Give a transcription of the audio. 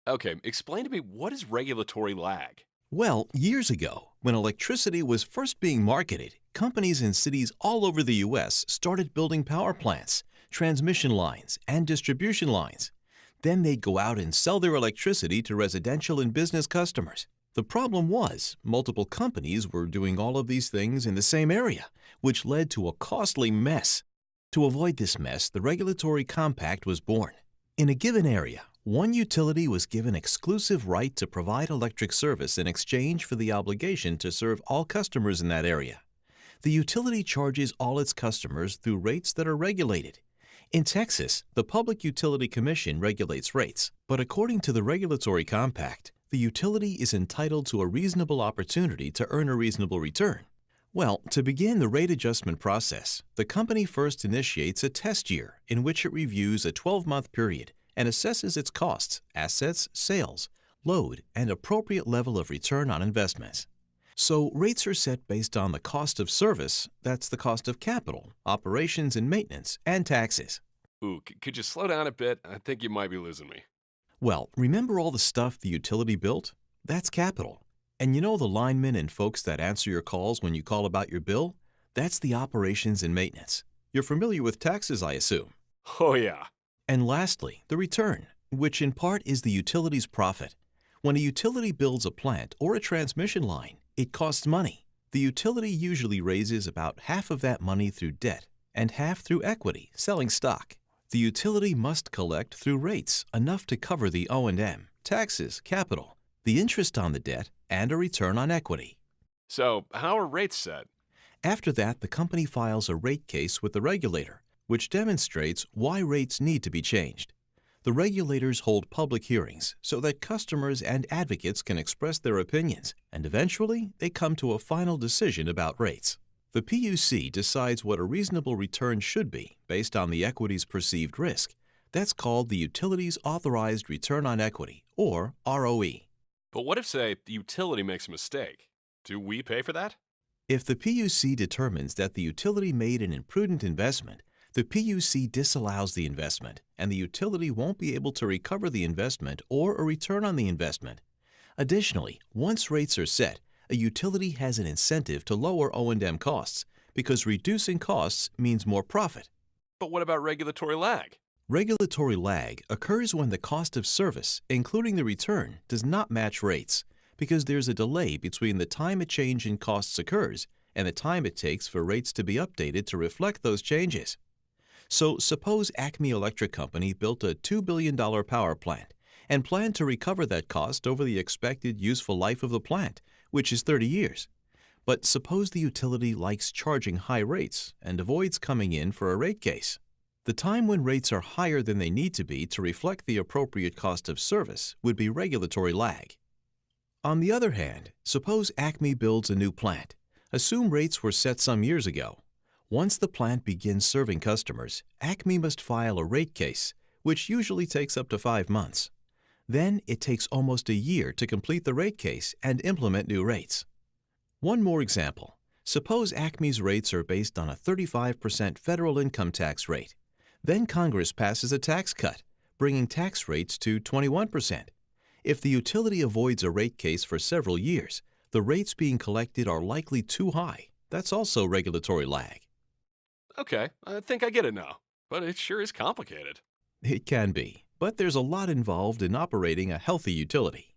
Okay, explain to me, what is regulatory lag? Well, years ago, when electricity was first being marketed, companies in cities all over the U.S. started building power plants, transmission lines, and distribution lines. Then they'd go out and sell their electricity to residential and business customers. The problem was, multiple companies were doing all of these things in the same area, which led to a costly mess. To avoid this mess, the regulatory compact was born. In a given area, one utility was given exclusive right to provide electric service in exchange for the obligation to serve all customers in that area. The utility charges all its customers through rates that are regulated. In Texas, the Public Utility Commission regulates rates, but according to the regulatory compact, the utility is entitled to a reasonable opportunity to earn a reasonable return. Well, to begin the rate adjustment process, the company first initiates a test year in which it reviews a 12-month period and assesses its costs, assets, sales, load, and appropriate level of return on investments. So rates are set based on the cost of service, that's the cost of capital, operations and maintenance, and taxes. Ooh, could you slow down a bit? I think you might be losing me. Well, remember all the stuff the utility built? That's capital. And you know the linemen and folks that answer your calls when you call about your bill? That's the operations and maintenance. You're familiar with taxes, I assume. Oh yeah. And lastly, the return, which in part is the utility's profit. When a utility builds a plant or a transmission line, it costs money. The utility usually raises about half of that money through debt and half through equity, selling stock. The utility must collect through rates enough to cover the O&M, taxes, capital, the interest on the debt, and a return on equity. So, how are rates set? After that, the company files a rate case with the regulator, which demonstrates why rates need to be changed. The regulators hold public hearings so that customers and advocates can express their opinions, and eventually they come to a final decision about rates. The PUC decides what a reasonable return should be based on the equity's perceived risk. That's called the Utility's Authorized Return on Equity, or ROE. But what if, say, the utility makes a mistake? Do we pay for that? If the PUC determines that the utility made an imprudent investment, the PUC disallows the investment, and the utility won't be able to recover the investment or a return on the investment. Additionally, once rates are set, a utility has an incentive to lower O&M costs because reducing costs means more profit. But what about regulatory lag? Regulatory lag occurs when the cost of service, including the return, does not match rates because there's a delay between the time a change in costs occurs and the time it takes for rates to be updated to reflect those changes. So suppose Acme Electric Company built a $2 billion power plant and planned to recover that cost over the expected useful life of the plant, which is 30 years. But suppose the utility likes charging high rates and avoids coming in for a rate case. The time when rates are higher than they need to be to reflect the appropriate cost of service would be regulatory lag. On the other hand, suppose Acme builds a new plant. Assume rates were set some years ago. Once the plant begins serving customers, Acme must file a rate case, which usually takes up to 5 months. Then it takes almost a year to complete the rate case and implement new rates. One more example. Suppose Acme's rates are based on a 35% federal income tax rate. Then Congress passes a tax cut, bringing tax rates to 21%. If the utility avoids a rate case for several years, the rates being collected are likely too high. That's also regulatory lag. Okay, I think I get it now. But it sure is complicated. It can be, but there's a lot involved in operating a healthy utility.